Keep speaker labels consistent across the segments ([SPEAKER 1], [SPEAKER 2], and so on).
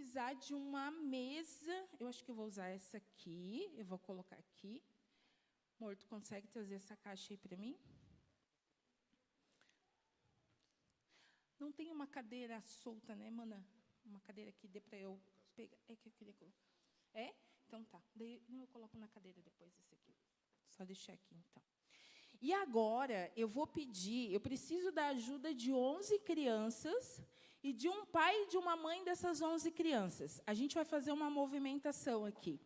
[SPEAKER 1] precisar de uma mesa. Eu acho que eu vou usar essa aqui. Eu vou colocar aqui. Amor, tu consegue trazer essa caixa aí para mim? Não tem uma cadeira solta, né, mana? Uma cadeira que dê para eu pegar. É que eu queria colocar. É? Então tá. Daí, não, eu coloco na cadeira depois esse aqui. Só deixar aqui, então. E agora, eu vou pedir, eu preciso da ajuda de 11 crianças e de um pai e de uma mãe dessas 11 crianças. A gente vai fazer uma movimentação aqui.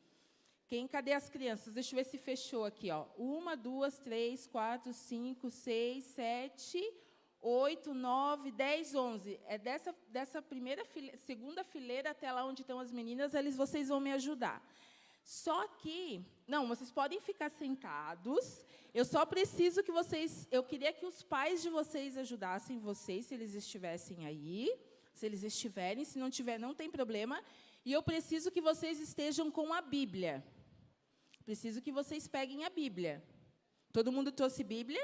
[SPEAKER 1] Cadê as crianças? Deixa eu ver se fechou aqui. Ó. 1, 2, 3, 4, 5, 6, 7, 8, 9, 10, 11. É dessa segunda fileira até lá onde estão as meninas, vocês vão me ajudar. Só que, não, vocês podem ficar sentados. Eu só preciso que vocês, eu queria que os pais de vocês ajudassem vocês, se eles estivessem aí. Se eles estiverem, se não tiver, não tem problema. E eu preciso que vocês estejam com a Bíblia. Preciso que vocês peguem a Bíblia. Todo mundo trouxe Bíblia?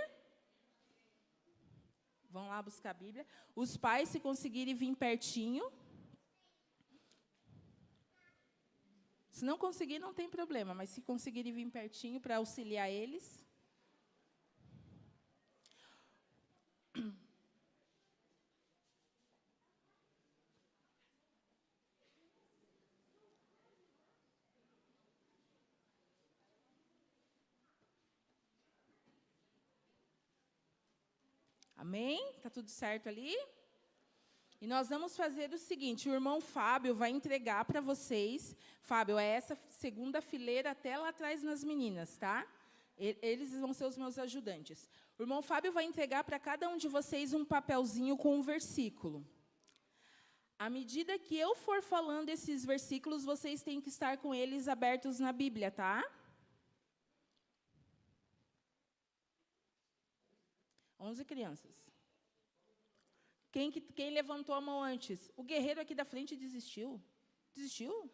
[SPEAKER 1] Vão lá buscar a Bíblia. Os pais, se conseguirem vir pertinho. Se não conseguir, não tem problema, mas se conseguirem vir pertinho para auxiliar eles. Amém? Está tudo certo ali? E nós vamos fazer o seguinte, o irmão Fábio vai entregar para vocês. Fábio, é essa segunda fileira até lá atrás nas meninas, tá? Eles vão ser os meus ajudantes. O irmão Fábio vai entregar para cada um de vocês um papelzinho com um versículo. À medida que eu for falando esses versículos, vocês têm que estar com eles abertos na Bíblia, tá? 11 crianças. Quem levantou a mão antes? O guerreiro aqui da frente desistiu. Desistiu?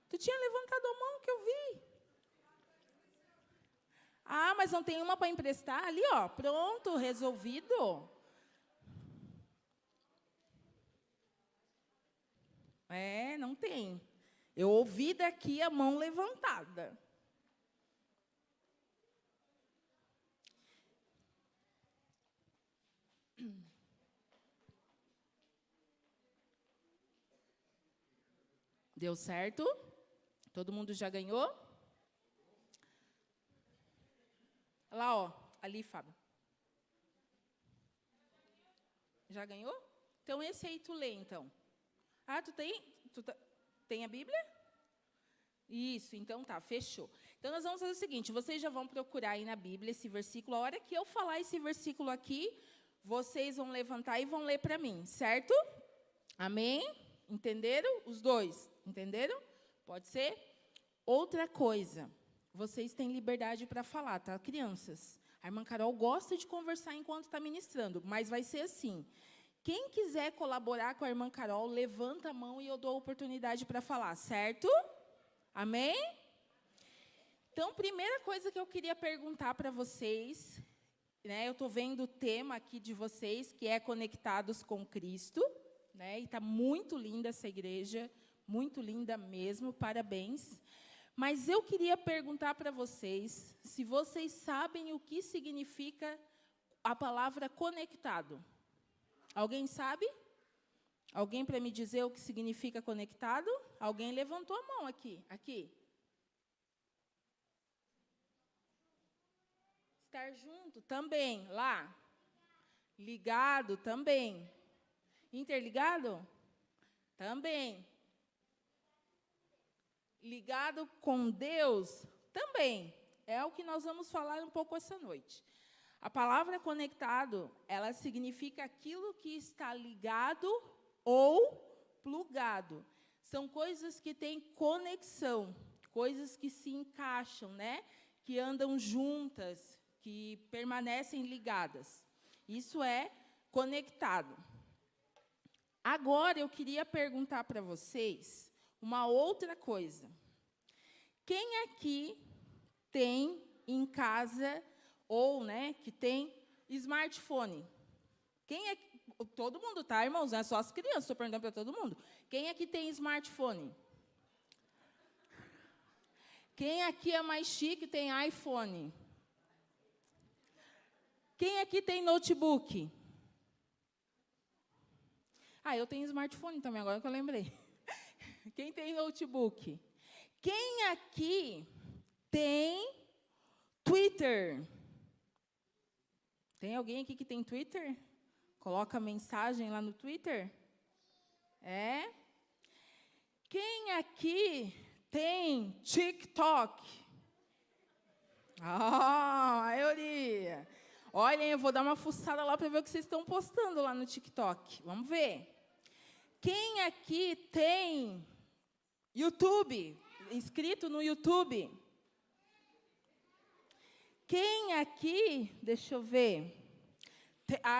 [SPEAKER 1] Tu tinha levantado a mão que eu vi. Ah, mas não tem uma para emprestar? Ali, ó, pronto, resolvido. É, não tem. Eu ouvi daqui a mão levantada. Deu certo? Todo mundo já ganhou? Lá, ó, ali, Fábio. Já ganhou? Então, esse aí tu lê, então. Ah, tem a Bíblia? Isso, então tá, fechou. Então, nós vamos fazer o seguinte, vocês já vão procurar aí na Bíblia esse versículo. A hora que eu falar esse versículo aqui, vocês vão levantar e vão ler para mim, certo? Amém? Entenderam? Os dois, entenderam? Pode ser? Outra coisa, vocês têm liberdade para falar, tá, crianças? A irmã Carol gosta de conversar enquanto está ministrando, mas vai ser assim. Quem quiser colaborar com a irmã Carol, levanta a mão e eu dou a oportunidade para falar, certo? Amém? Então, primeira coisa que eu queria perguntar para vocês, né, eu estou vendo o tema aqui de vocês, que é Conectados com Cristo, né, e está muito linda essa igreja, muito linda mesmo, parabéns. Mas eu queria perguntar para vocês se vocês sabem o que significa a palavra conectado. Alguém sabe? Alguém para me dizer o que significa conectado? Alguém levantou a mão aqui. Aqui. Estar junto também, lá. Ligado também. Interligado? Também. Ligado com Deus? Também. É o que nós vamos falar um pouco essa noite. A palavra conectado, ela significa aquilo que está ligado ou plugado. São coisas que têm conexão, coisas que se encaixam, né? Que andam juntas, que permanecem ligadas. Isso é conectado. Agora, eu queria perguntar para vocês uma outra coisa. Quem aqui tem em casa, ou, né, que tem smartphone? Todo mundo, tá, irmãos? Não é só as crianças, estou perguntando para todo mundo. Quem aqui tem smartphone? Quem aqui é mais chique tem iPhone? Quem aqui tem notebook? Eu tenho smartphone também, agora que eu lembrei. Quem tem notebook? Quem aqui tem Twitter? Tem alguém aqui que tem Twitter? Coloca mensagem lá no Twitter? É? Quem aqui tem TikTok? A maioria. Olhem, eu vou dar uma fuçada lá para ver o que vocês estão postando lá no TikTok. Vamos ver. Quem aqui tem YouTube? Inscrito no YouTube? Quem aqui, deixa eu ver.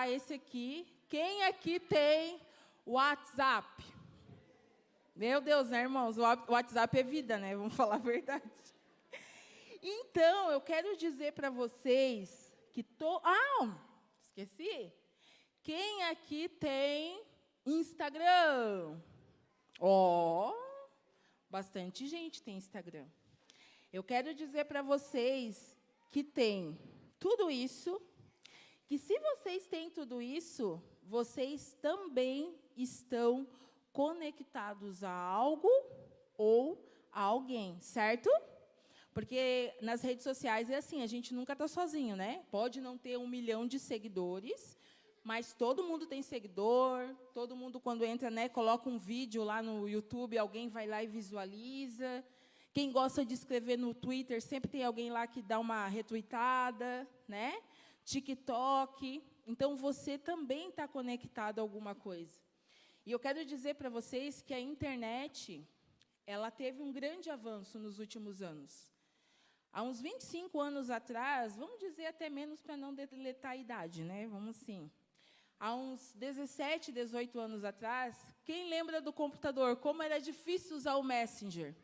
[SPEAKER 1] Esse aqui. Quem aqui tem WhatsApp? Meu Deus, né, irmãos? O WhatsApp é vida, né? Vamos falar a verdade. Então, eu quero dizer para vocês que... esqueci. Quem aqui tem Instagram? Bastante gente tem Instagram. Eu quero dizer para vocês que tem tudo isso, que se vocês têm tudo isso, vocês também estão conectados a algo ou a alguém, certo? Porque nas redes sociais é assim, a gente nunca está sozinho, né? Pode não ter 1 milhão de seguidores, mas todo mundo tem seguidor, todo mundo, quando entra, né, coloca um vídeo lá no YouTube, alguém vai lá e visualiza. Quem gosta de escrever no Twitter, sempre tem alguém lá que dá uma retweetada, né? TikTok. Então, você também está conectado a alguma coisa. E eu quero dizer para vocês que a internet, ela teve um grande avanço nos últimos anos. Há uns 25 anos atrás, vamos dizer até menos para não deletar a idade, né? Vamos assim. Há uns 17, 18 anos atrás, quem lembra do computador? Como era difícil usar o Messenger?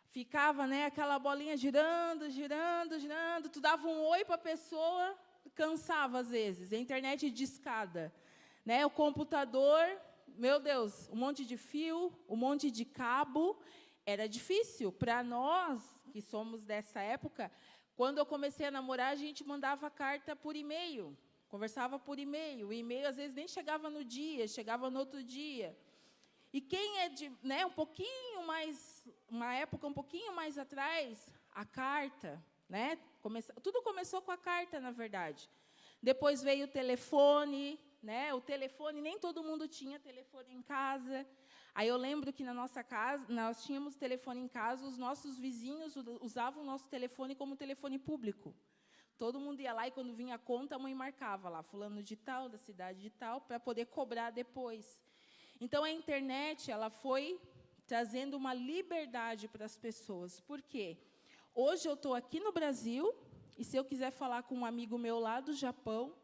[SPEAKER 1] Ficava, né, aquela bolinha girando, girando, girando. Tu dava um oi para a pessoa, cansava às vezes. A internet discada, né? O computador, meu Deus, um monte de fio, um monte de cabo. Era difícil para nós que somos dessa época. Quando eu comecei a namorar, a gente mandava carta por e-mail, conversava por e-mail. O e-mail às vezes nem chegava no dia, chegava no outro dia. E quem é de, né, um pouquinho mais, uma época um pouquinho mais atrás, a carta, né? Tudo começou com a carta, na verdade. Depois veio o telefone, né? O telefone, nem todo mundo tinha telefone em casa. Aí eu lembro que na nossa casa, nós tínhamos telefone em casa, os nossos vizinhos usavam o nosso telefone como telefone público. Todo mundo ia lá e, quando vinha a conta, a mãe marcava lá, fulano de tal, da cidade de tal, para poder cobrar depois. Então, a internet, ela foi trazendo uma liberdade para as pessoas. Por quê? Hoje eu estou aqui no Brasil, e se eu quiser falar com um amigo meu lá do Japão,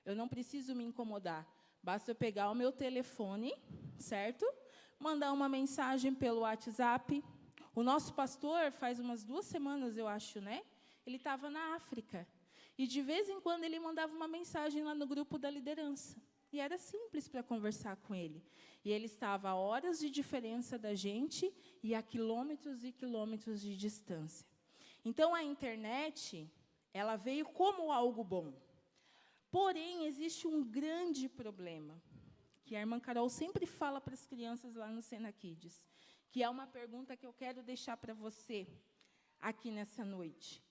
[SPEAKER 1] eu não preciso me incomodar. Basta eu pegar o meu telefone, certo? Mandar uma mensagem pelo WhatsApp. O nosso pastor, faz umas 2 semanas, eu acho, né? Ele estava na África. E, de vez em quando, ele mandava uma mensagem lá no grupo da liderança. E era simples para conversar com ele. E ele estava a horas de diferença da gente e a quilômetros e quilômetros de distância. Então, a internet, ela veio como algo bom. Porém, existe um grande problema, que a irmã Carol sempre fala para as crianças lá no Sena Kids, que é uma pergunta que eu quero deixar para você aqui nessa noite.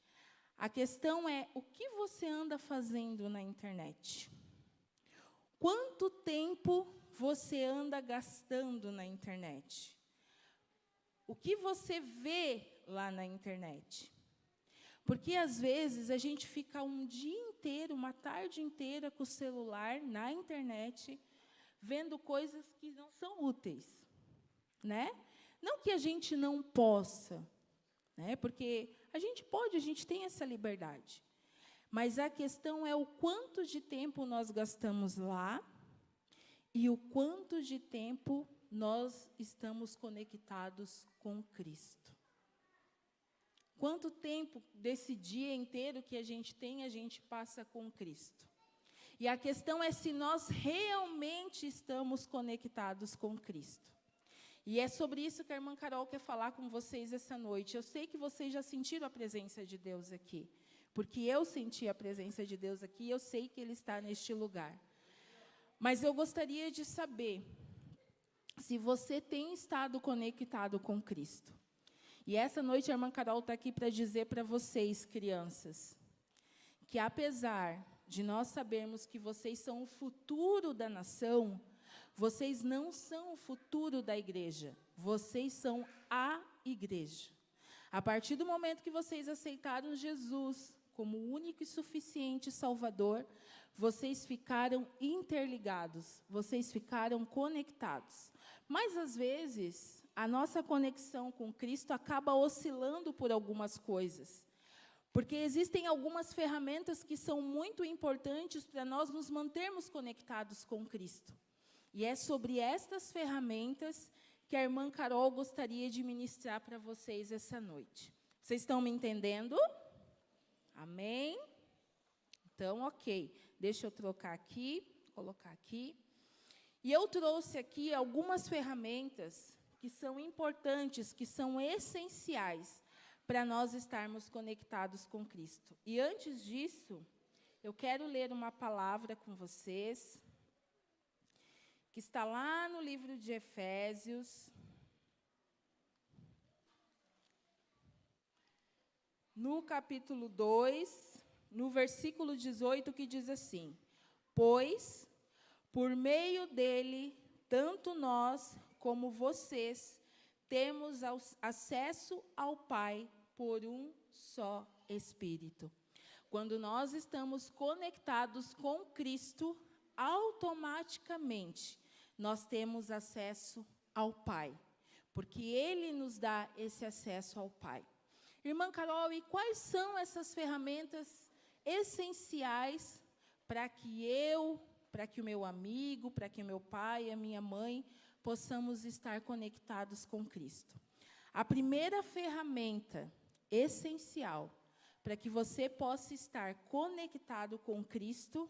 [SPEAKER 1] A questão é, o que você anda fazendo na internet? Quanto tempo você anda gastando na internet? O que você vê lá na internet? Porque, às vezes, a gente fica um dia inteiro, uma tarde inteira com o celular na internet, vendo coisas que não são úteis, né? Não que a gente não possa, né? Porque a gente pode, a gente tem essa liberdade. Mas a questão é o quanto de tempo nós gastamos lá e o quanto de tempo nós estamos conectados com Cristo. Quanto tempo desse dia inteiro que a gente tem, a gente passa com Cristo. E a questão é se nós realmente estamos conectados com Cristo. E é sobre isso que a irmã Carol quer falar com vocês essa noite. Eu sei que vocês já sentiram a presença de Deus aqui, porque eu senti a presença de Deus aqui e eu sei que Ele está neste lugar. Mas eu gostaria de saber se você tem estado conectado com Cristo. E essa noite a irmã Carol está aqui para dizer para vocês, crianças, que apesar de nós sabermos que vocês são o futuro da nação, vocês não são o futuro da igreja, vocês são a igreja. A partir do momento que vocês aceitaram Jesus como o único e suficiente Salvador, vocês ficaram interligados, vocês ficaram conectados. Mas, às vezes, a nossa conexão com Cristo acaba oscilando por algumas coisas. Porque existem algumas ferramentas que são muito importantes para nós nos mantermos conectados com Cristo. E é sobre estas ferramentas que a irmã Carol gostaria de ministrar para vocês essa noite. Vocês estão me entendendo? Amém? Então, ok. Deixa eu trocar aqui, colocar aqui. E eu trouxe aqui algumas ferramentas que são importantes, que são essenciais para nós estarmos conectados com Cristo. E antes disso, eu quero ler uma palavra com vocês, que está lá no livro de Efésios, no capítulo 2, no versículo 18, que diz assim: pois, por meio dele, tanto nós como vocês temos acesso ao Pai por um só Espírito. Quando nós estamos conectados com Cristo, automaticamente nós temos acesso ao Pai, porque Ele nos dá esse acesso ao Pai. Irmã Carol, e quais são essas ferramentas essenciais para que eu, para que o meu amigo, para que o meu pai e a minha mãe possamos estar conectados com Cristo? A primeira ferramenta essencial para que você possa estar conectado com Cristo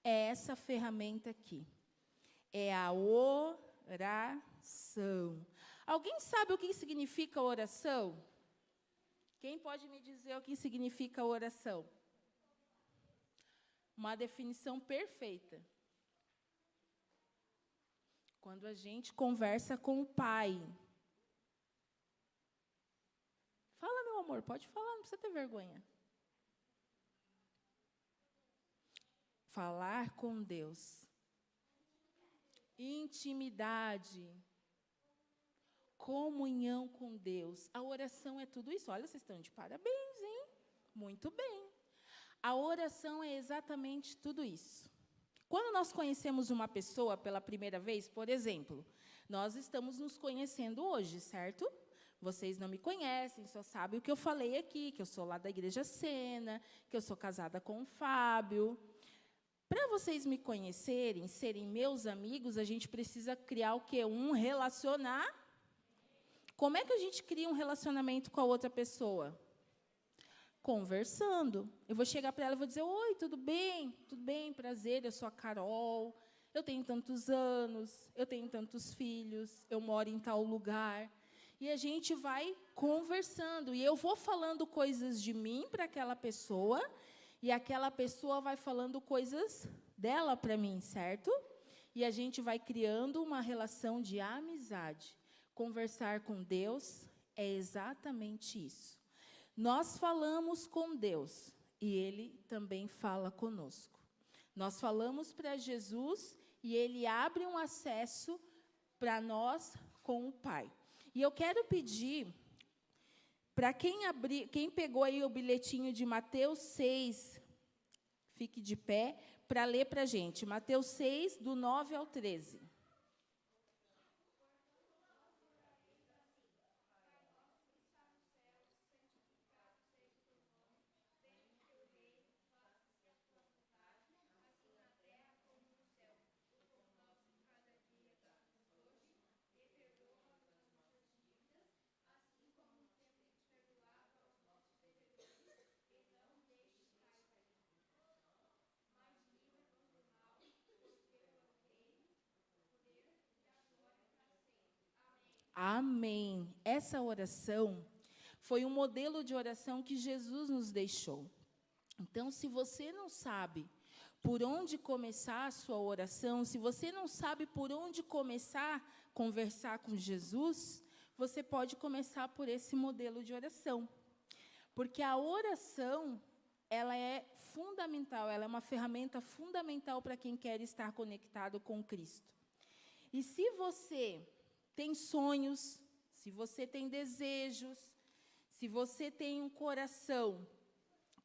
[SPEAKER 1] é essa ferramenta aqui. É a oração. Alguém sabe o que significa oração? Quem pode me dizer o que significa oração? Uma definição perfeita. Quando a gente conversa com o Pai. Fala, meu amor, pode falar, não precisa ter vergonha. Falar com Deus. Intimidade. Comunhão com Deus. A oração é tudo isso. Olha, vocês estão de parabéns, hein? Muito bem. A oração é exatamente tudo isso. Quando nós conhecemos uma pessoa pela primeira vez, por exemplo, nós estamos nos conhecendo hoje, certo? Vocês não me conhecem, só sabem o que eu falei aqui, que eu sou lá da Igreja Sena, que eu sou casada com o Fábio. Para vocês me conhecerem, serem meus amigos, a gente precisa criar o quê? Um relacionamento. Como é que a gente cria um relacionamento com a outra pessoa? Conversando. Eu vou chegar para ela e vou dizer: oi, tudo bem? Tudo bem, prazer, eu sou a Carol, eu tenho tantos anos, eu tenho tantos filhos, eu moro em tal lugar. E a gente vai conversando, e eu vou falando coisas de mim para aquela pessoa, e aquela pessoa vai falando coisas dela para mim, certo? E a gente vai criando uma relação de amizade. Conversar com Deus é exatamente isso. Nós falamos com Deus e Ele também fala conosco. Nós falamos para Jesus e Ele abre um acesso para nós com o Pai. E eu quero pedir para quem pegou aí o bilhetinho de Mateus 6, fique de pé para ler para a gente. Mateus 6, do 9 ao 13. Amém. Essa oração foi um modelo de oração que Jesus nos deixou. Então, se você não sabe por onde começar a sua oração, se você não sabe por onde começar a conversar com Jesus, você pode começar por esse modelo de oração. Porque a oração, ela é fundamental, ela é uma ferramenta fundamental para quem quer estar conectado com Cristo. E se você tem sonhos, se você tem desejos, se você tem um coração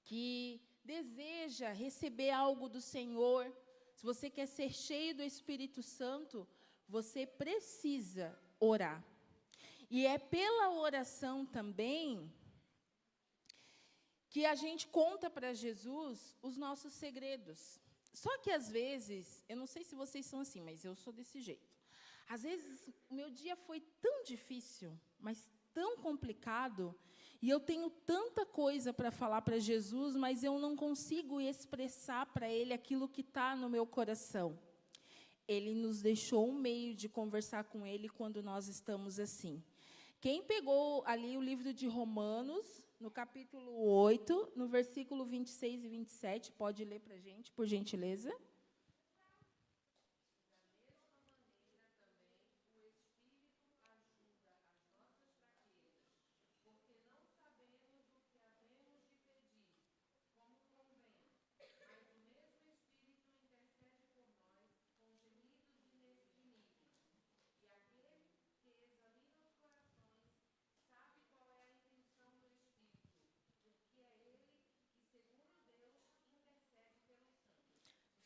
[SPEAKER 1] que deseja receber algo do Senhor, se você quer ser cheio do Espírito Santo, você precisa orar. E é pela oração também que a gente conta para Jesus os nossos segredos. Só que, às vezes, eu não sei se vocês são assim, mas eu sou desse jeito. Às vezes, o meu dia foi tão difícil, mas tão complicado, e eu tenho tanta coisa para falar para Jesus, mas eu não consigo expressar para Ele aquilo que está no meu coração. Ele nos deixou um meio de conversar com Ele quando nós estamos assim. Quem pegou ali o livro de Romanos, no capítulo 8, no versículo 26 e 27, pode ler para a gente, por gentileza?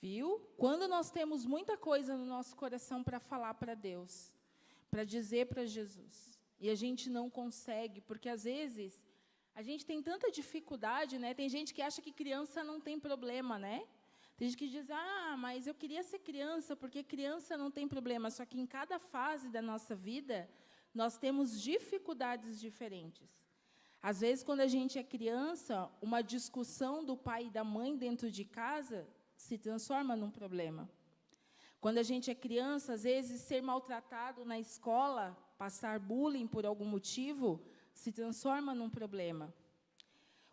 [SPEAKER 1] Viu? Quando nós temos muita coisa no nosso coração para falar para Deus, para dizer para Jesus, e a gente não consegue, porque às vezes a gente tem tanta dificuldade, né? Tem gente que acha que criança não tem problema, né? Tem gente que diz, mas eu queria ser criança, porque criança não tem problema. Só que em cada fase da nossa vida, nós temos dificuldades diferentes. Às vezes, quando a gente é criança, uma discussão do pai e da mãe dentro de casa se transforma num problema. Quando a gente é criança, às vezes, ser maltratado na escola, passar bullying por algum motivo, se transforma num problema.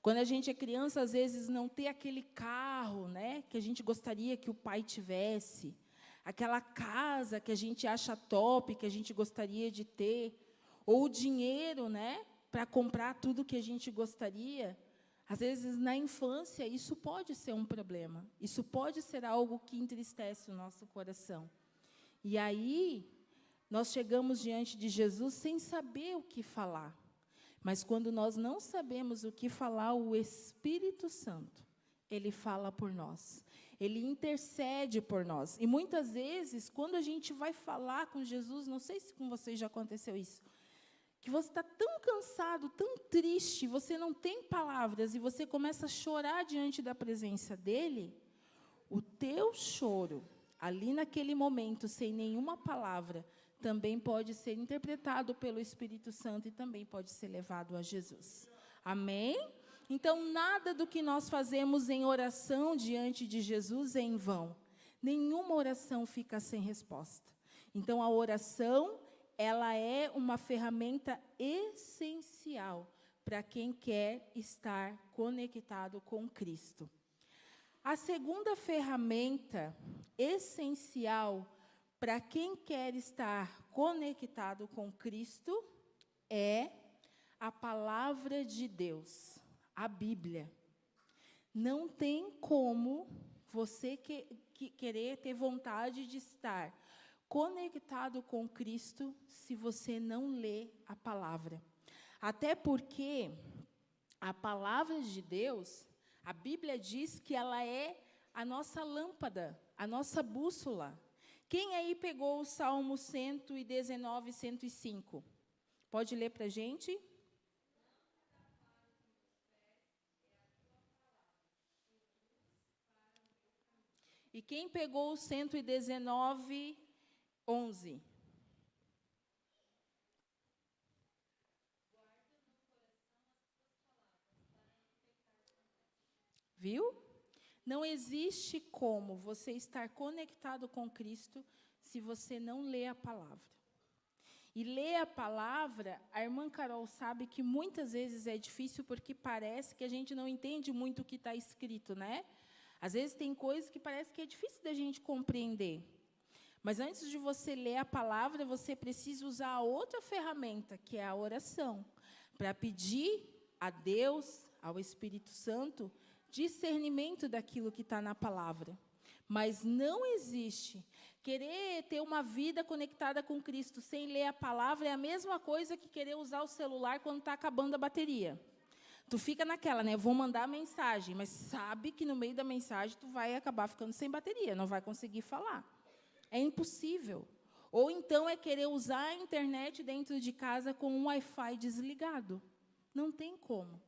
[SPEAKER 1] Quando a gente é criança, às vezes, não ter aquele carro, né, que a gente gostaria que o pai tivesse, aquela casa que a gente acha top, que a gente gostaria de ter, ou o dinheiro, né, para comprar tudo que a gente gostaria. Às vezes, na infância, isso pode ser um problema. Isso pode ser algo que entristece o nosso coração. E aí, nós chegamos diante de Jesus sem saber o que falar. Mas, quando nós não sabemos o que falar, o Espírito Santo, Ele fala por nós. Ele intercede por nós. E, muitas vezes, quando a gente vai falar com Jesus, não sei se com vocês já aconteceu isso, que você está tão cansado, tão triste, você não tem palavras, e você começa a chorar diante da presença dEle, o teu choro, ali naquele momento, sem nenhuma palavra, também pode ser interpretado pelo Espírito Santo e também pode ser levado a Jesus. Amém? Então, nada do que nós fazemos em oração diante de Jesus é em vão. Nenhuma oração fica sem resposta. Então, a oração, ela é uma ferramenta essencial para quem quer estar conectado com Cristo. A segunda ferramenta essencial para quem quer estar conectado com Cristo é a palavra de Deus, a Bíblia. Não tem como você querer ter vontade de estar conectado com Cristo se você não lê a palavra. Até porque a palavra de Deus, a Bíblia diz que ela é a nossa lâmpada, a nossa bússola. Quem aí pegou o Salmo 119, 105? Pode ler para a gente? E quem pegou o 119, 11? Viu? Não existe como você estar conectado com Cristo se você não lê a palavra. E ler a palavra, a irmã Carol sabe que muitas vezes é difícil porque parece que a gente não entende muito o que está escrito, né? Às vezes tem coisas que parece que é difícil da gente compreender. Mas antes de você ler a palavra, você precisa usar a outra ferramenta, que é a oração, para pedir a Deus, ao Espírito Santo, discernimento daquilo que está na palavra. Mas não existe. Querer ter uma vida conectada com Cristo sem ler a palavra é a mesma coisa que querer usar o celular quando está acabando a bateria. Tu fica naquela, né? Vou mandar mensagem, mas sabe que no meio da mensagem tu vai acabar ficando sem bateria, não vai conseguir falar. É impossível. Ou então é querer usar a internet dentro de casa com um Wi-Fi desligado. Não tem como.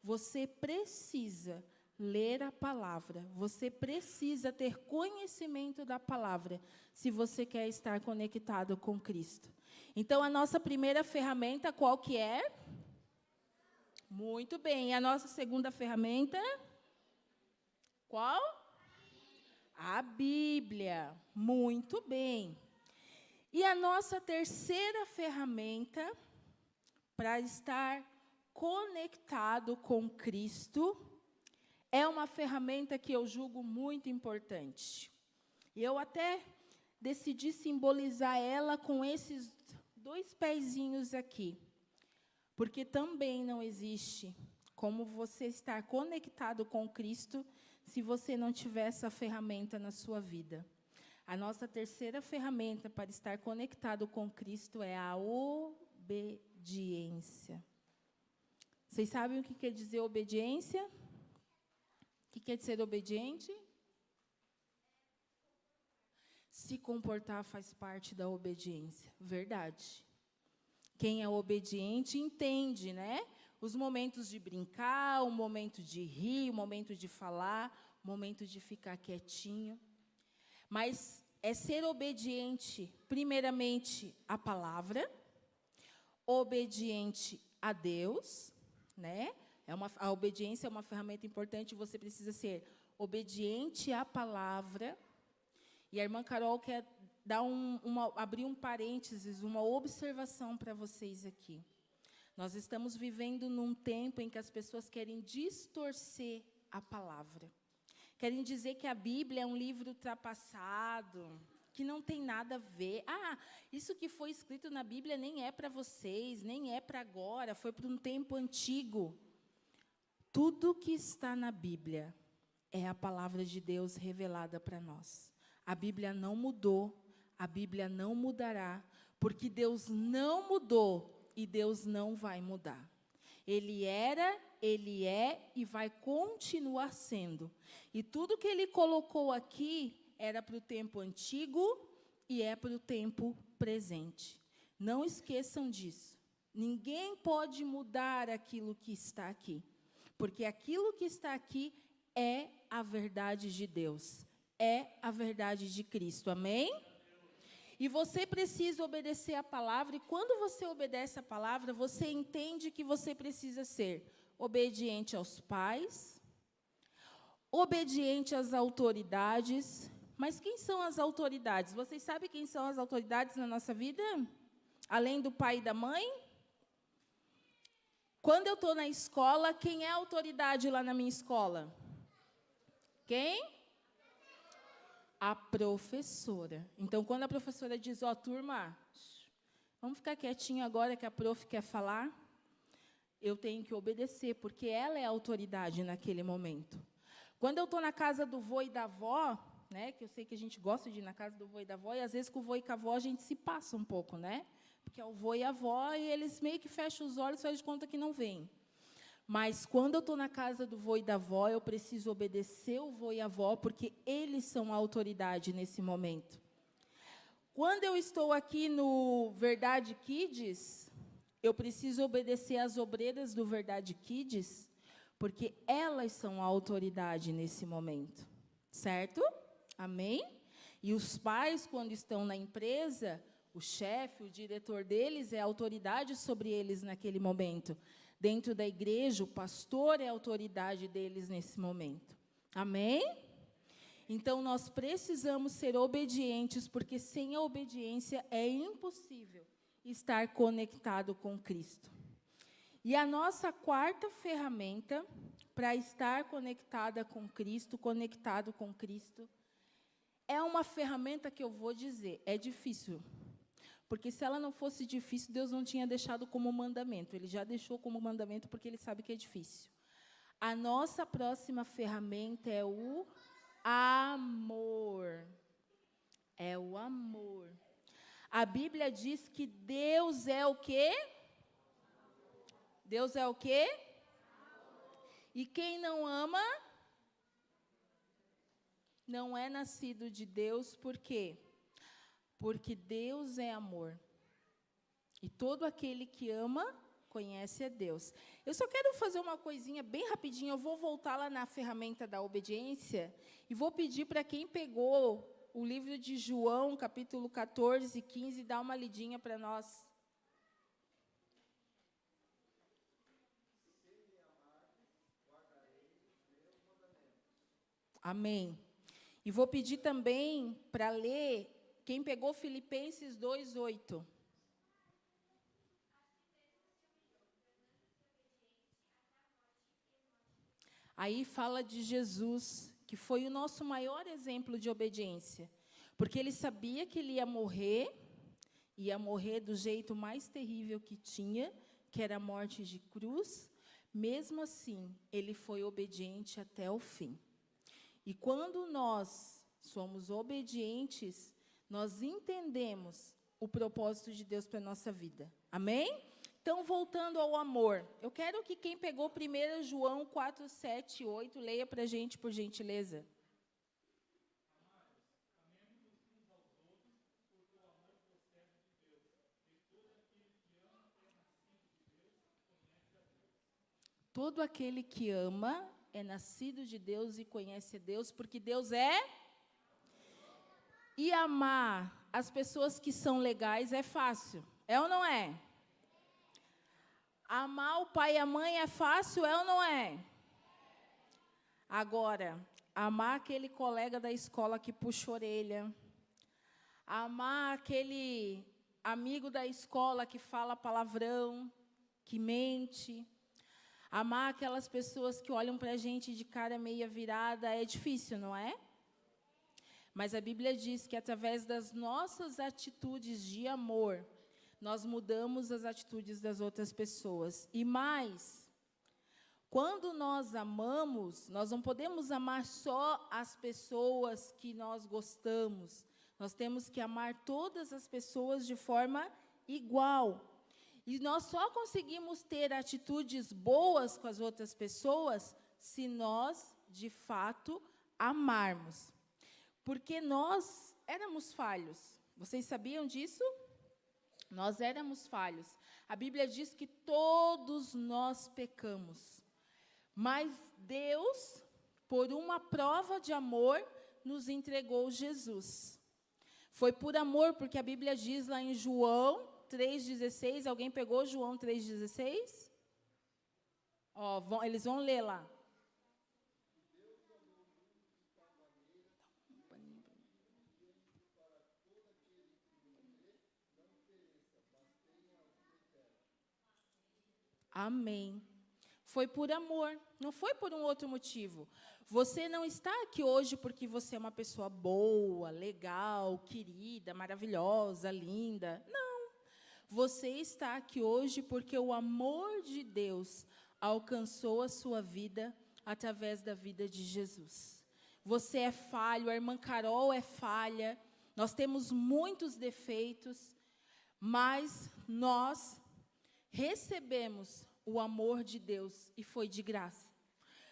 [SPEAKER 1] Você precisa ler a palavra, você precisa ter conhecimento da palavra, se você quer estar conectado com Cristo. Então, a nossa primeira ferramenta, qual que é? Muito bem. A nossa segunda ferramenta? Qual? A Bíblia. Muito bem. E a nossa terceira ferramenta, para estar conectado com Cristo, é uma ferramenta que eu julgo muito importante. E eu até decidi simbolizar ela com esses 2 pezinhos aqui. Porque também não existe como você estar conectado com Cristo se você não tiver essa ferramenta na sua vida. A nossa terceira ferramenta para estar conectado com Cristo é a obediência. Vocês sabem o que quer dizer obediência? O que quer dizer obediente? Se comportar faz parte da obediência. Verdade. Quem é obediente entende, né? Os momentos de brincar, o momento de rir, o momento de falar, o momento de ficar quietinho. Mas é ser obediente, primeiramente, à palavra, obediente a Deus, né? A obediência é uma ferramenta importante, você precisa ser obediente à palavra. E a irmã Carol quer dar abrir um parênteses, uma observação para vocês aqui. Nós estamos vivendo num tempo em que as pessoas querem distorcer a palavra. Querem dizer que a Bíblia é um livro ultrapassado, que não tem nada a ver. Isso que foi escrito na Bíblia nem é para vocês, nem é para agora, foi para um tempo antigo. Tudo que está na Bíblia é a palavra de Deus revelada para nós. A Bíblia não mudou, a Bíblia não mudará, porque Deus não mudou e Deus não vai mudar. Ele era, Ele é e vai continuar sendo. E tudo que Ele colocou aqui era para o tempo antigo e é para o tempo presente. Não esqueçam disso. Ninguém pode mudar aquilo que está aqui, porque aquilo que está aqui é a verdade de Deus, é a verdade de Cristo, amém? E você precisa obedecer a palavra, e quando você obedece a palavra, você entende que você precisa ser obediente aos pais, obediente às autoridades. Mas quem são as autoridades? Vocês sabem quem são as autoridades na nossa vida? Além do pai e da mãe? Quando eu estou na escola, quem é a autoridade lá na minha escola? Quem? A professora. Então, quando a professora diz, turma, vamos ficar quietinho agora que a prof quer falar, eu tenho que obedecer, porque ela é a autoridade naquele momento. Quando eu estou na casa do vô e da avó, né, que eu sei que a gente gosta de ir na casa do vô e da avó, e às vezes com o vô e com a avó a gente se passa um pouco, né? Porque é o vô e a avó, e eles meio que fecham os olhos e fazem de conta que não veem. Mas, quando eu estou na casa do vô e da avó, eu preciso obedecer o vô e a avó, porque eles são a autoridade nesse momento. Quando eu estou aqui no Verdade Kids, eu preciso obedecer às obreiras do Verdade Kids, porque elas são a autoridade nesse momento. Certo? Amém? E os pais, quando estão na empresa, o chefe, o diretor deles é a autoridade sobre eles naquele momento. Dentro da igreja, o pastor é a autoridade deles nesse momento. Amém? Então, nós precisamos ser obedientes, porque sem a obediência é impossível estar conectado com Cristo. E a nossa quarta ferramenta para estar conectada com Cristo, conectado com Cristo, é uma ferramenta que eu vou dizer, é difícil. Porque se ela não fosse difícil, Deus não tinha deixado como mandamento. Ele já deixou como mandamento porque Ele sabe que é difícil. A nossa próxima ferramenta é o amor. É o amor. A Bíblia diz que Deus é o quê? Deus é o quê? E quem não ama, não é nascido de Deus, por quê? Porque Deus é amor. E todo aquele que ama, conhece a Deus. Eu só quero fazer uma coisinha bem rapidinho, eu vou voltar lá na ferramenta da obediência, e vou pedir para quem pegou o livro de João, capítulo 14 e 15, dar uma lidinha para nós. Amém. E vou pedir também para ler, quem pegou Filipenses 2:8. Aí fala de Jesus, que foi o nosso maior exemplo de obediência, porque ele sabia que ele ia morrer do jeito mais terrível que tinha, que era a morte de cruz. Mesmo assim, ele foi obediente até o fim. E quando nós somos obedientes, nós entendemos o propósito de Deus para a nossa vida. Amém? Então, voltando ao amor, eu quero que quem pegou 1 João 4, 7 e 8, leia para a gente, por gentileza. Todo aquele que ama é nascido de Deus e conhece a Deus, porque Deus é. E amar as pessoas que são legais é fácil, é ou não é? Amar o pai e a mãe é fácil, é ou não é? Agora, amar aquele colega da escola que puxa a orelha, amar aquele amigo da escola que fala palavrão, que mente, amar aquelas pessoas que olham para a gente de cara meia virada, é difícil, não é? Mas a Bíblia diz que através das nossas atitudes de amor, nós mudamos as atitudes das outras pessoas. E mais, quando nós amamos, nós não podemos amar só as pessoas que nós gostamos. Nós temos que amar todas as pessoas de forma igual. E nós só conseguimos ter atitudes boas com as outras pessoas se nós, de fato, amarmos. Porque nós éramos falhos. Vocês sabiam disso? Nós éramos falhos. A Bíblia diz que todos nós pecamos. Mas Deus, por uma prova de amor, nos entregou Jesus. Foi por amor, porque a Bíblia diz lá em João 3,16, alguém pegou João 3,16? Eles vão ler lá. Amém. Foi por amor, não foi por um outro motivo. Você não está aqui hoje porque você é uma pessoa boa, legal, querida, maravilhosa, linda. Não. Você está aqui hoje porque o amor de Deus alcançou a sua vida através da vida de Jesus. Você é falho, a irmã Carol é falha, nós temos muitos defeitos, mas nós recebemos o amor de Deus e foi de graça.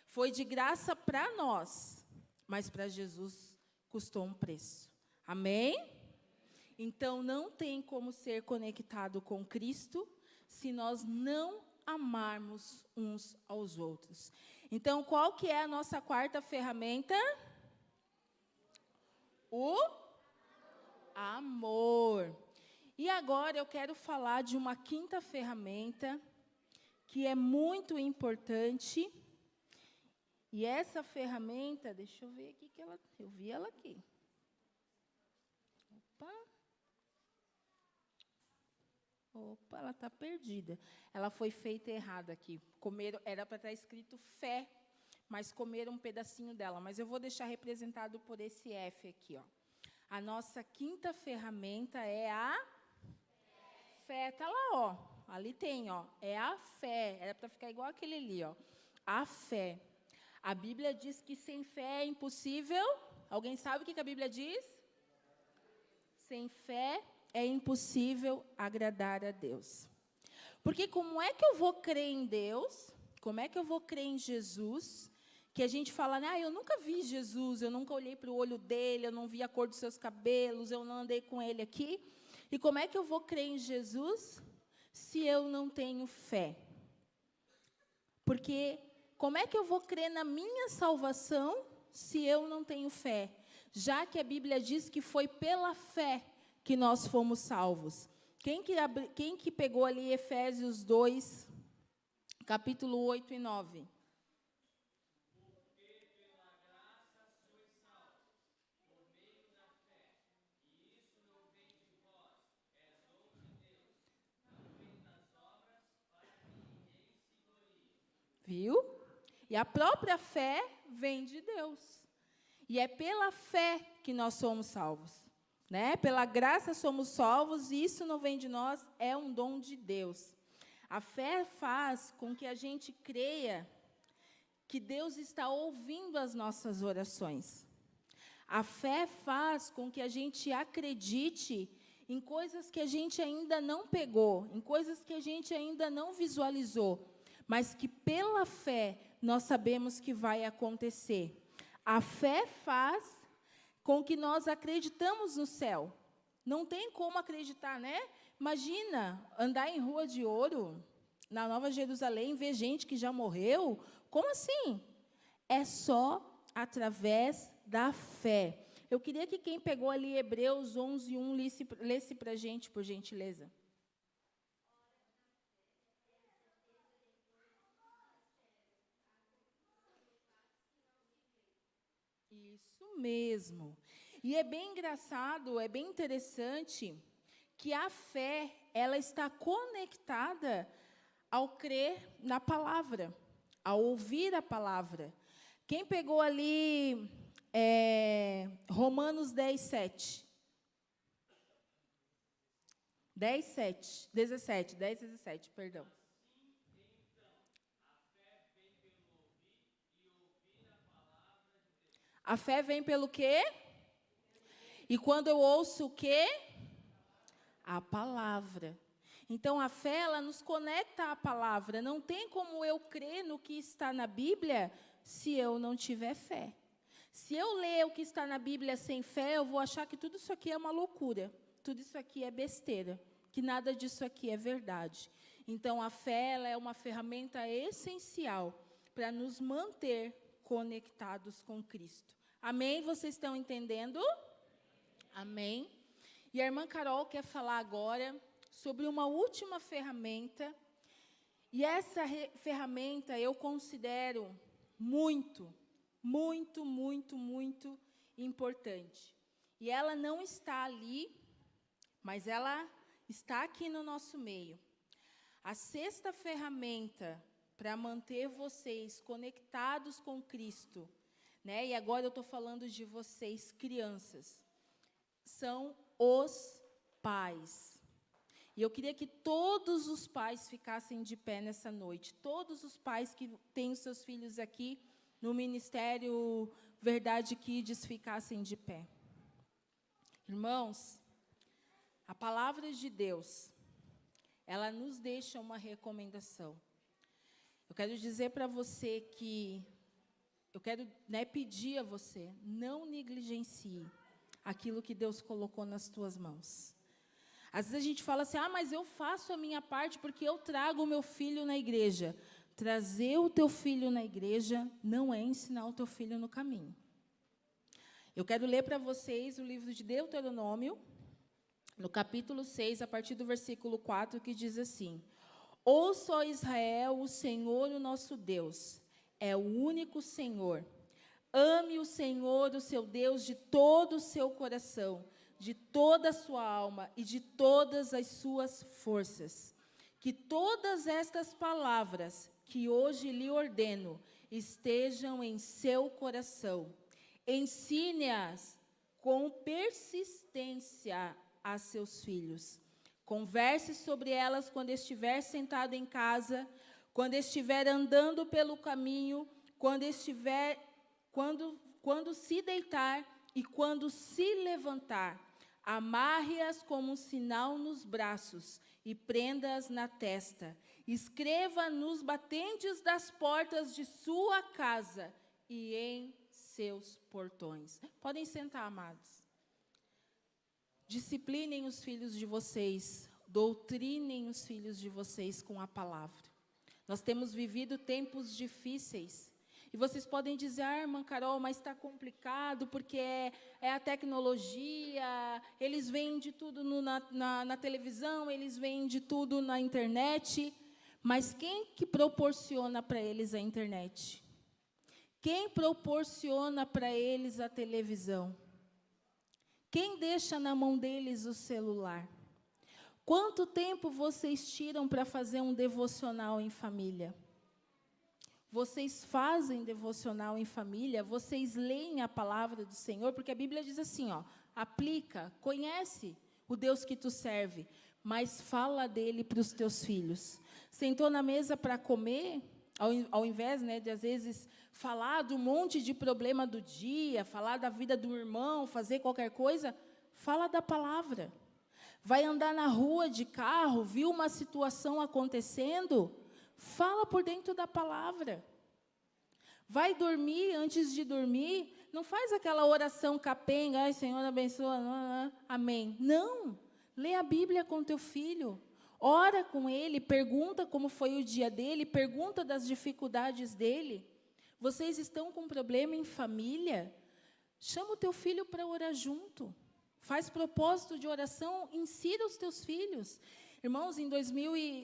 [SPEAKER 1] Foi de graça para nós, mas para Jesus custou um preço. Amém? Então, não tem como ser conectado com Cristo se nós não amarmos uns aos outros. Então, qual que é a nossa quarta ferramenta? O amor. E agora eu quero falar de uma quinta ferramenta que é muito importante. E essa ferramenta, deixa eu ver aqui que eu vi ela aqui. Opa. Opa, ela está perdida. Ela foi feita errada aqui. Comeram, era para estar escrito fé, mas comeram um pedacinho dela. Mas eu vou deixar representado por esse F aqui, ó. A nossa quinta ferramenta é a fé. Está lá, ó. Ali tem, ó. É a fé. Era para ficar igual aquele ali, ó. A fé. A Bíblia diz que sem fé é impossível. Alguém sabe o que a Bíblia diz? Sem fé é impossível agradar a Deus. Porque como é que eu vou crer em Deus? Como é que eu vou crer em Jesus? Que a gente fala, eu nunca vi Jesus, eu nunca olhei para o olho dele, eu não vi a cor dos seus cabelos, eu não andei com ele aqui. E como é que eu vou crer em Jesus se eu não tenho fé? Porque como é que eu vou crer na minha salvação se eu não tenho fé? Já que a Bíblia diz que foi pela fé que nós fomos salvos. Quem que pegou ali Efésios 2, capítulo 8 e 9? Viu? E a própria fé vem de Deus. E é pela fé que nós somos salvos. Né? Pela graça somos salvos, e isso não vem de nós, é um dom de Deus. A fé faz com que a gente creia que Deus está ouvindo as nossas orações. A fé faz com que a gente acredite em coisas que a gente ainda não pegou, em coisas que a gente ainda não visualizou, mas que pela fé nós sabemos que vai acontecer. A fé faz com que nós acreditamos no céu. Não tem como acreditar, né? Imagina andar em Rua de Ouro, na Nova Jerusalém, ver gente que já morreu. Como assim? É só através da fé. Eu queria que quem pegou ali Hebreus 11:1 lesse para a gente, por gentileza. Isso mesmo. E é bem engraçado, é bem interessante que a fé, ela está conectada ao crer na palavra, ao ouvir a palavra. Quem pegou ali Romanos 10:7? 10:17, perdão. A fé vem pelo quê? E quando eu ouço o quê? A palavra. Então, a fé, ela nos conecta à palavra. Não tem como eu crer no que está na Bíblia se eu não tiver fé. Se eu ler o que está na Bíblia sem fé, eu vou achar que tudo isso aqui é uma loucura. Tudo isso aqui é besteira. Que nada disso aqui é verdade. Então, a fé, ela é uma ferramenta essencial para nos manter conectados com Cristo. Amém? Vocês estão entendendo? Amém? E a irmã Carol quer falar agora sobre uma última ferramenta. E essa ferramenta eu considero muito, muito, muito, muito importante. E ela não está ali, mas ela está aqui no nosso meio. A sexta ferramenta para manter vocês conectados com Cristo, né? E agora eu estou falando de vocês, crianças, são os pais. E eu queria que todos os pais ficassem de pé nessa noite. Todos os pais que têm os seus filhos aqui no Ministério Verdade Kids ficassem de pé. Irmãos, a palavra de Deus, ela nos deixa uma recomendação. Eu quero dizer para você que eu quero pedir a você, não negligencie aquilo que Deus colocou nas tuas mãos. Às vezes a gente fala assim, mas eu faço a minha parte porque eu trago o meu filho na igreja. Trazer o teu filho na igreja não é ensinar o teu filho no caminho. Eu quero ler para vocês o livro de Deuteronômio, no capítulo 6, a partir do versículo 4, que diz assim: Ouça, ó Israel, o Senhor, o nosso Deus, é o único Senhor. Ame o Senhor, o seu Deus, de todo o seu coração, de toda a sua alma e de todas as suas forças. Que todas estas palavras que hoje lhe ordeno estejam em seu coração. Ensine-as com persistência a seus filhos. Converse sobre elas quando estiver sentado em casa, quando estiver andando pelo caminho, quando se deitar e quando se levantar. Amarre-as como um sinal nos braços e prenda-as na testa. Escreva nos batentes das portas de sua casa e em seus portões. Podem sentar, amados. Disciplinem os filhos de vocês, doutrinem os filhos de vocês com a palavra. Nós temos vivido tempos difíceis. E vocês podem dizer, irmã Carol, mas está complicado, porque é a tecnologia, eles veem de tudo na televisão, eles veem de tudo na internet. Mas quem que proporciona para eles a internet? Quem proporciona para eles a televisão? Quem deixa na mão deles o celular? Quanto tempo vocês tiram para fazer um devocional em família? Vocês fazem devocional em família? Vocês leem a palavra do Senhor? Porque a Bíblia diz assim, ó, aplica, conhece o Deus que tu serve, mas fala dele para os teus filhos. Sentou na mesa para comer, ao invés, né, de, às vezes, falar do monte de problema do dia, falar da vida do irmão, fazer qualquer coisa, fala da palavra. Vai andar na rua de carro, viu uma situação acontecendo, fala por dentro da palavra. Vai dormir, antes de dormir, não faz aquela oração capenga, ai, Senhor, abençoa, amém. Não, lê a Bíblia com teu filho, ora com ele, pergunta como foi o dia dele, pergunta das dificuldades dele. Vocês estão com problema em família? Chama o teu filho para orar junto. Faz propósito de oração, insira os teus filhos. Irmãos,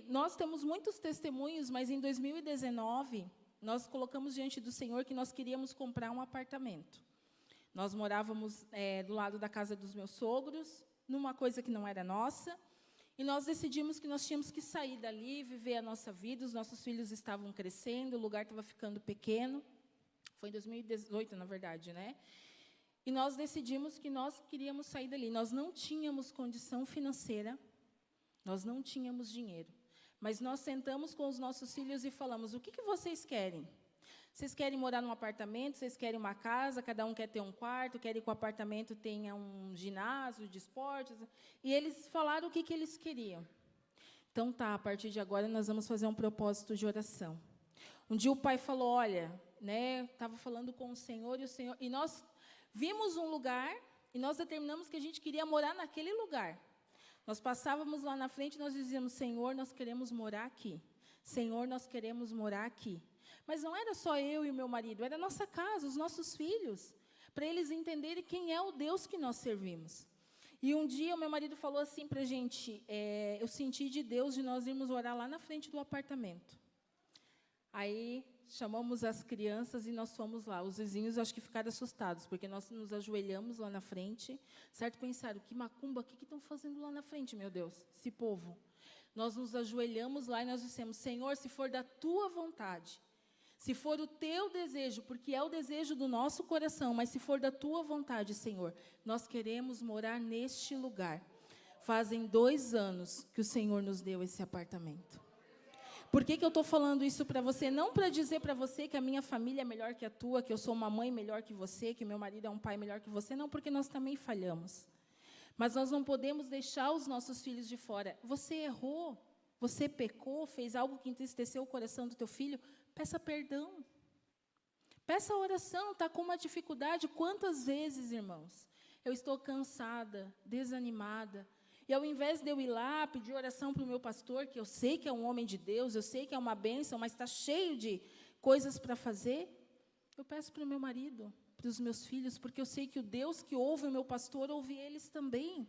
[SPEAKER 1] nós temos muitos testemunhos, mas em 2019, nós colocamos diante do Senhor que nós queríamos comprar um apartamento. Nós morávamos do lado da casa dos meus sogros, numa coisa que não era nossa, e nós decidimos que nós tínhamos que sair dali, viver a nossa vida, os nossos filhos estavam crescendo, o lugar estava ficando pequeno. Foi em 2018, na verdade, né? E nós decidimos que nós queríamos sair dali. Nós não tínhamos condição financeira, nós não tínhamos dinheiro. Mas nós sentamos com os nossos filhos e falamos, o que vocês querem? Vocês querem morar num apartamento? Vocês querem uma casa? Cada um quer ter um quarto? Querem que o apartamento tenha um ginásio de esportes? E eles falaram o que eles queriam. Então, tá, a partir de agora, nós vamos fazer um propósito de oração. Um dia o pai falou, olha, né, estava falando com o Senhor, e nós vimos um lugar, e nós determinamos que a gente queria morar naquele lugar. Nós passávamos lá na frente e nós dizíamos, Senhor, nós queremos morar aqui. Senhor, nós queremos morar aqui. Mas não era só eu e o meu marido, era a nossa casa, os nossos filhos, para eles entenderem quem é o Deus que nós servimos. E um dia o meu marido falou assim para a gente, eu senti de Deus de nós irmos orar lá na frente do apartamento. Aí chamamos as crianças e nós fomos lá. Os vizinhos, acho que ficaram assustados, porque nós nos ajoelhamos lá na frente, certo? Pensaram, que macumba, o que estão fazendo lá na frente, meu Deus, esse povo? Nós nos ajoelhamos lá e nós dissemos, Senhor, se for da tua vontade, se for o teu desejo, porque é o desejo do nosso coração, mas se for da tua vontade, Senhor, nós queremos morar neste lugar. Fazem 2 anos que o Senhor nos deu esse apartamento. Por que eu estou falando isso para você? Não para dizer para você que a minha família é melhor que a tua, que eu sou uma mãe melhor que você, que meu marido é um pai melhor que você, não, porque nós também falhamos. Mas nós não podemos deixar os nossos filhos de fora. Você errou, você pecou, fez algo que entristeceu o coração do teu filho, peça perdão. Peça oração, está com uma dificuldade. Quantas vezes, irmãos, eu estou cansada, desanimada, e ao invés de eu ir lá pedir oração para o meu pastor, que eu sei que é um homem de Deus, eu sei que é uma bênção, mas está cheio de coisas para fazer, eu peço para o meu marido, para os meus filhos, porque eu sei que o Deus que ouve o meu pastor, ouve eles também.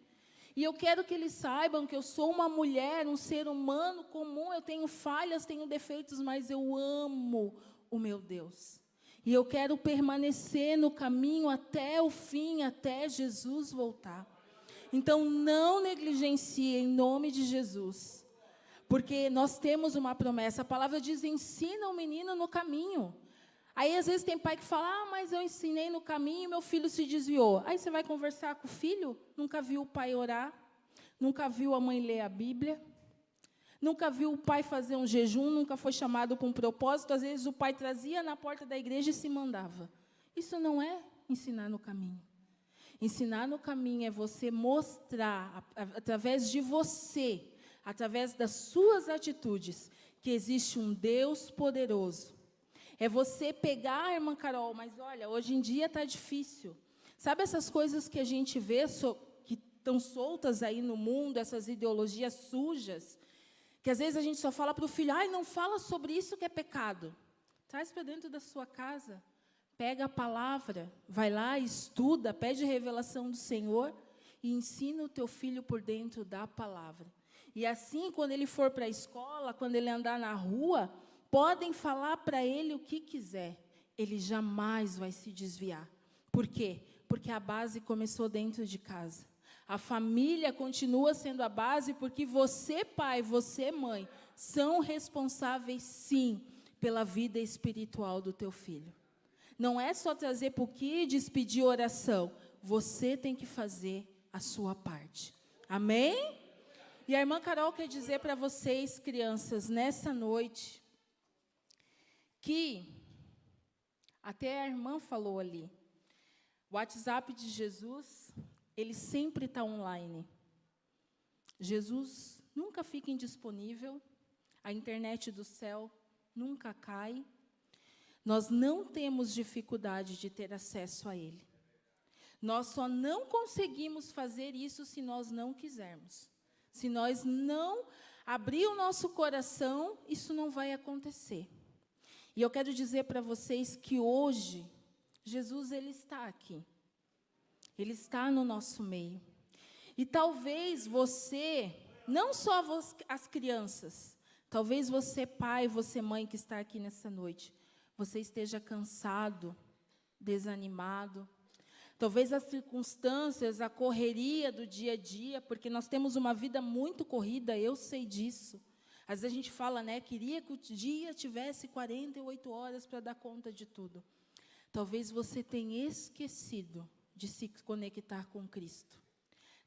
[SPEAKER 1] E eu quero que eles saibam que eu sou uma mulher, um ser humano comum, eu tenho falhas, tenho defeitos, mas eu amo o meu Deus. E eu quero permanecer no caminho até o fim, até Jesus voltar. Então, não negligencie em nome de Jesus. Porque nós temos uma promessa. A palavra diz, ensina o menino no caminho. Aí, às vezes, tem pai que fala, mas eu ensinei no caminho e meu filho se desviou. Aí, você vai conversar com o filho? Nunca viu o pai orar? Nunca viu a mãe ler a Bíblia? Nunca viu o pai fazer um jejum? Nunca foi chamado para um propósito? Às vezes, o pai trazia na porta da igreja e se mandava. Isso não é ensinar no caminho. Ensinar no caminho é você mostrar, através de você, através das suas atitudes, que existe um Deus poderoso. É você pegar, irmã Carol, mas olha, hoje em dia está difícil. Sabe essas coisas que a gente vê, que estão soltas aí no mundo, essas ideologias sujas, que às vezes a gente só fala para o filho, não fala sobre isso que é pecado. Traz para dentro da sua casa, pega a palavra, vai lá, estuda, pede revelação do Senhor e ensina o teu filho por dentro da palavra. E assim, quando ele for para a escola, quando ele andar na rua, podem falar para ele o que quiser, ele jamais vai se desviar. Por quê? Porque a base começou dentro de casa. A família continua sendo a base, porque você, pai, você, mãe, são responsáveis, sim, pela vida espiritual do teu filho. Não é só trazer para o Kids, pedir oração. Você tem que fazer a sua parte. Amém? E a irmã Carol quer dizer para vocês, crianças, nessa noite, que, até a irmã falou ali, o WhatsApp de Jesus, ele sempre está online. Jesus nunca fica indisponível, a internet do céu nunca cai. Nós não temos dificuldade de ter acesso a ele. Nós só não conseguimos fazer isso se nós não quisermos. Se nós não abrir o nosso coração, isso não vai acontecer. E eu quero dizer para vocês que hoje, Jesus, ele está aqui. Ele está no nosso meio. E talvez você, não só as crianças, talvez você, pai, você, mãe, que está aqui nessa noite, você esteja cansado, desanimado. Talvez as circunstâncias, a correria do dia a dia, porque nós temos uma vida muito corrida, eu sei disso. Às vezes a gente fala, queria que o dia tivesse 48 horas para dar conta de tudo. Talvez você tenha esquecido de se conectar com Cristo.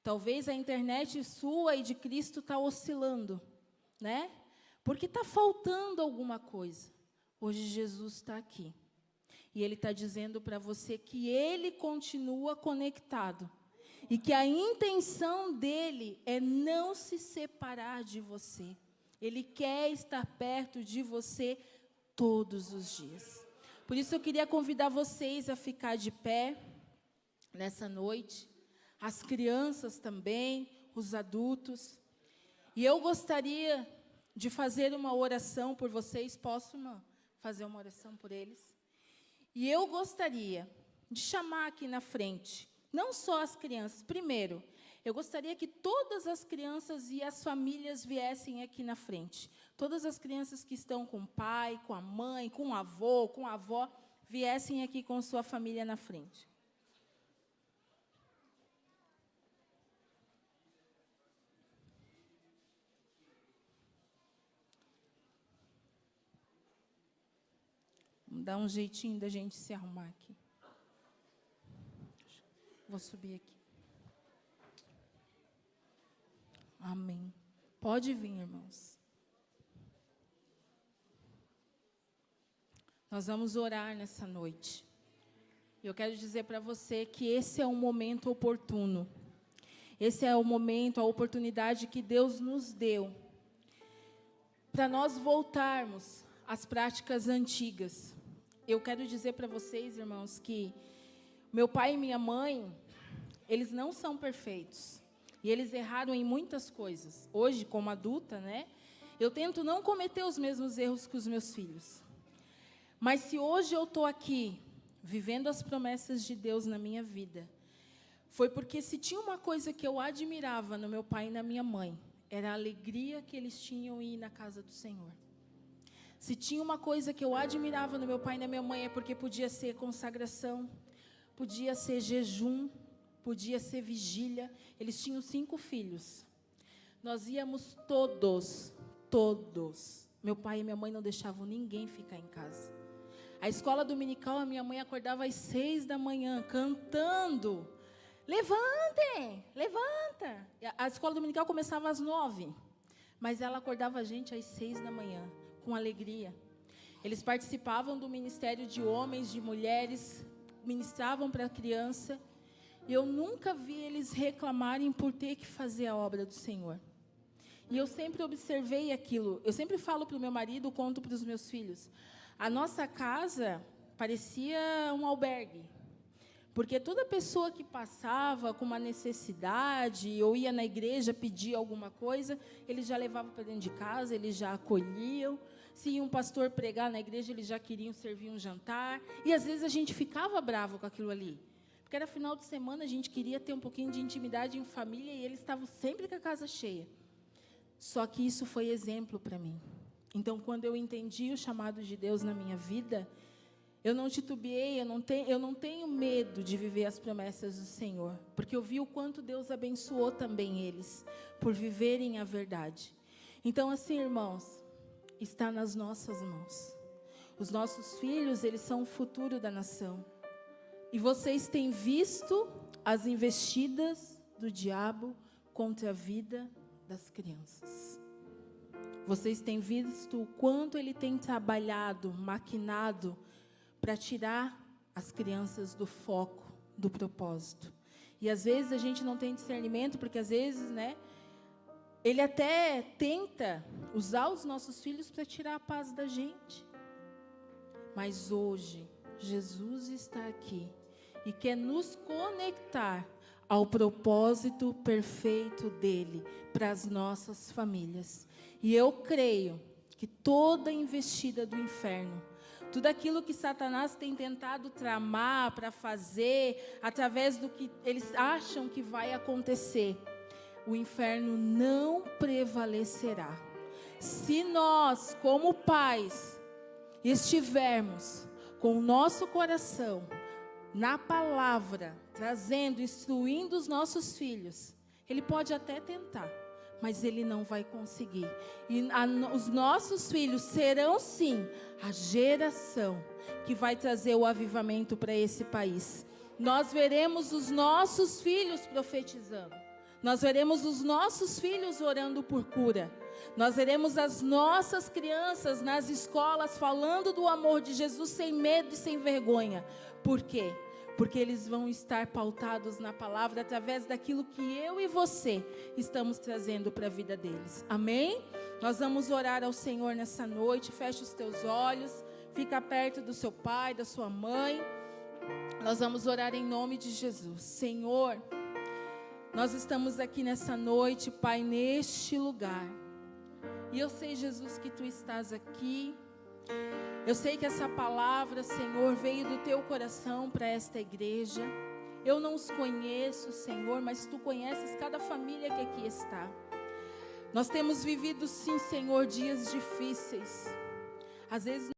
[SPEAKER 1] Talvez a internet sua e de Cristo está oscilando, Porque está faltando alguma coisa. Hoje Jesus está aqui. E Ele está dizendo para você que Ele continua conectado. E que a intenção dEle é não se separar de você. Ele quer estar perto de você todos os dias. Por isso eu queria convidar vocês a ficar de pé nessa noite. As crianças também, os adultos. E eu gostaria de fazer uma oração por vocês. Posso, irmã, fazer uma oração por eles? E eu gostaria de chamar aqui na frente, não só as crianças. Primeiro, eu gostaria que todas as crianças e as famílias viessem aqui na frente. Todas as crianças que estão com o pai, com a mãe, com o avô, com a avó, viessem aqui com sua família na frente. Vamos dar um jeitinho da gente se arrumar aqui. Vou subir aqui. Amém. Pode vir, irmãos. Nós vamos orar nessa noite. Eu quero dizer para você que esse é um momento oportuno. Esse é o momento, a oportunidade que Deus nos deu para nós voltarmos às práticas antigas. Eu quero dizer para vocês, irmãos, que meu pai e minha mãe, eles não são perfeitos. E eles erraram em muitas coisas. Hoje, como adulta, eu tento não cometer os mesmos erros que os meus filhos. Mas se hoje eu estou aqui, vivendo as promessas de Deus na minha vida, foi porque se tinha uma coisa que eu admirava no meu pai e na minha mãe, era a alegria que eles tinham em ir na casa do Senhor. Se tinha uma coisa que eu admirava no meu pai e na minha mãe, é porque podia ser consagração, podia ser jejum, podia ser vigília. Eles tinham 5 filhos. Nós íamos todos. Meu pai e minha mãe não deixavam ninguém ficar em casa. A escola dominical, a minha mãe acordava às 6 da manhã, cantando. Levantem, levanta. A escola dominical começava às 9, mas ela acordava a gente às 6 da manhã, com alegria. Eles participavam do ministério de homens, de mulheres, ministravam para a criança. E eu nunca vi eles reclamarem por ter que fazer a obra do Senhor. E eu sempre observei aquilo. Eu sempre falo para o meu marido, conto para os meus filhos. A nossa casa parecia um albergue. Porque toda pessoa que passava com uma necessidade, ou ia na igreja pedir alguma coisa, eles já levavam para dentro de casa, eles já acolhiam. Se ia um pastor pregar na igreja, eles já queriam servir um jantar. E, às vezes, a gente ficava bravo com aquilo ali. Porque era final de semana, a gente queria ter um pouquinho de intimidade em família, e eles estavam sempre com a casa cheia. Só que isso foi exemplo para mim. Então, quando eu entendi o chamado de Deus na minha vida, eu não titubeei, eu não tenho medo de viver as promessas do Senhor, porque eu vi o quanto Deus abençoou também eles, por viverem a verdade. Então, assim, irmãos, está nas nossas mãos. Os nossos filhos, eles são o futuro da nação. E vocês têm visto as investidas do diabo contra a vida das crianças. Vocês têm visto o quanto ele tem trabalhado, maquinado, para tirar as crianças do foco, do propósito. E às vezes a gente não tem discernimento, porque às vezes, ele até tenta usar os nossos filhos para tirar a paz da gente. Mas hoje, Jesus está aqui e quer nos conectar ao propósito perfeito dele para as nossas famílias. E eu creio que toda investida do inferno, tudo aquilo que Satanás tem tentado tramar para fazer, através do que eles acham que vai acontecer, o inferno não prevalecerá. Se nós, como pais, estivermos com o nosso coração na palavra, trazendo, instruindo os nossos filhos, ele pode até tentar, mas ele não vai conseguir. E os nossos filhos serão, sim, a geração que vai trazer o avivamento para esse país. Nós veremos os nossos filhos profetizando. Nós veremos os nossos filhos orando por cura. Nós veremos as nossas crianças nas escolas falando do amor de Jesus sem medo e sem vergonha. Por quê? Porque eles vão estar pautados na palavra através daquilo que eu e você estamos trazendo para a vida deles. Amém? Nós vamos orar ao Senhor nessa noite. Feche os teus olhos. Fica perto do seu pai, da sua mãe. Nós vamos orar em nome de Jesus. Senhor, nós estamos aqui nessa noite, Pai, neste lugar. E eu sei, Jesus, que Tu estás aqui. Eu sei que essa palavra, Senhor, veio do Teu coração para esta igreja. Eu não os conheço, Senhor, mas Tu conheces cada família que aqui está. Nós temos vivido, sim, Senhor, dias difíceis. Às vezes